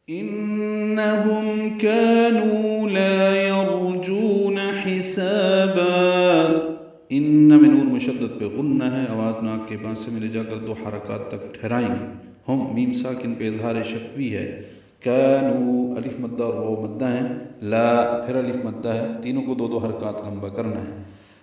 إنهم كانوا لا يرجون حسابا. ان میں نون مشدد پہ غنہ ہے، آواز ناک کے بانسے میں لے جا کر دو حرکات تک ٹھہرائیں گے. ہم میم ساکن پہ اظہار شفوی ہے. کانو الف مدہ اور واو مدہ ہے، لا پھر الف مدہ ہے، تینوں کو دو دو حرکات لمبا کرنا ہے.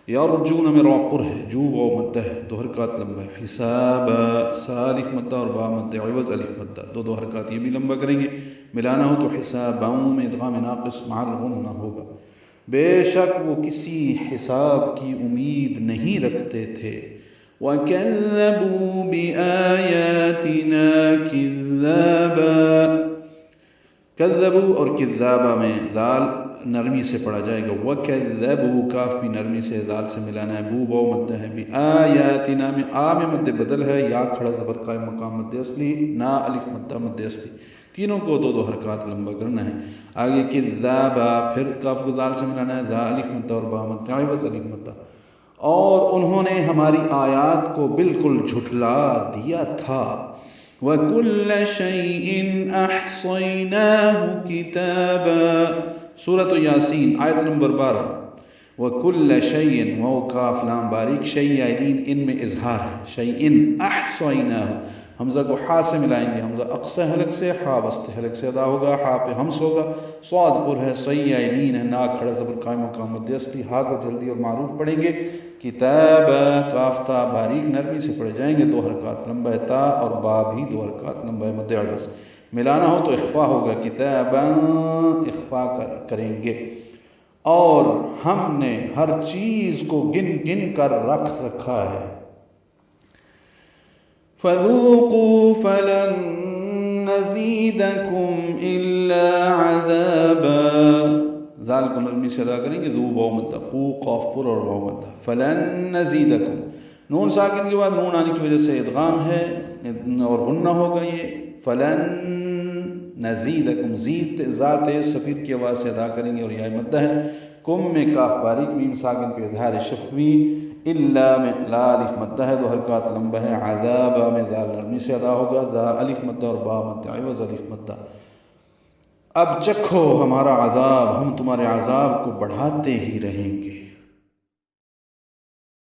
یرجون میں را پر ہے، جو واو مدہ ہے، دو حرکات لمبا ہے. حسابا سا الف مدہ اور با مدہ عوض الف مدہ، دو دو حرکات یہ بھی لمبا کریں گے. ملانا ہو تو حساباؤں میں ادغام ناقص مع الغنہ ہوگا. بے شک وہ کسی حساب کی امید نہیں رکھتے تھے. وَكَذَّبُوا بِآيَاتِنَا كِذَّابًا. کذبوا اور کذابہ میں ذال نرمی سے پڑھا جائے گا. وَكَذَّبُوا کاف بھی نرمی سے ذال سے ملانا ہے. بو واو مد ہے. بِآيَاتِنَا میں آ میں مد بدل ہے، یا کھڑا زبر قائم مقام مد اصلی، نا الف مدہ مد اصلی، تینوں کو دو دو حرکات لمبا کرنا ہے. آگے کذابہ پھر کاف کو ذال سے ملانا ہے، ذا الف مدہ اور با مدہ عوض الف مدہ. اور انہوں نے ہماری آیات کو بالکل جھٹلا دیا تھا. وَكُلَّ شَيْءٍ أَحْصَيْنَاهُ كِتَابًا. سورۃ یاسین آیت نمبر 12. وَكُلَّ شَيْءٍ واو کاف لام باریک، شیئین ان میں اظہار ہے. شیئن احصیناہ، حمزہ کو حا سے ملائیں گے. حمزہ اقصی حلق سے، حا وسط حلق سے ادا ہوگا، حا پہ ہمس ہوگا. صاد پر ہے، سیئین ہے، نا کھڑا زبر قائم مقام مد اصلی. ہا کو جلدی اور معروف پڑھیں گے. کتاب کاف تا باریک نرمی سے پڑھے جائیں گے، دو حرکات لمبا ہے. تا اور با بھی دو حرکات لمبا ہے مد عوض. ملانا ہو تو اخفا ہوگا. کتاباں اخفا کریں گے. اور ہم نے ہر چیز کو گن گن کر رکھ رکھا ہے. فَذُوقُوا فَلَن نَّزِيدَكُمْ إِلَّا عَذَابًا. ذال کو نرمی سے ادا کریں گے، ذو واو مدہ، قو قاف پر اور واو مدہ. فَلَن نَّزِيدَكُمْ نون ساکن کے بعد نون آنے کی وجہ سے ادغام ہے اور غنہ ہوگا. یہ فَلَن نَّزِيدَكُمْ زید ذات صفیر کی آواز سے ادا کریں گے اور یا مدہ ہے. کم میں کاف باریک میم ساکن پہ اظہار شفوی. الا میں لا الف مدہ ہے، دو حرکات لمبا ہے. عذابا میں ذال نرمی سے ادا ہوگا، ذا الف مدہ اور با مدہ عوض الف مدہ. اب چکھو ہمارا عذاب، ہم تمہارے عذاب کو بڑھاتے ہی رہیں گے.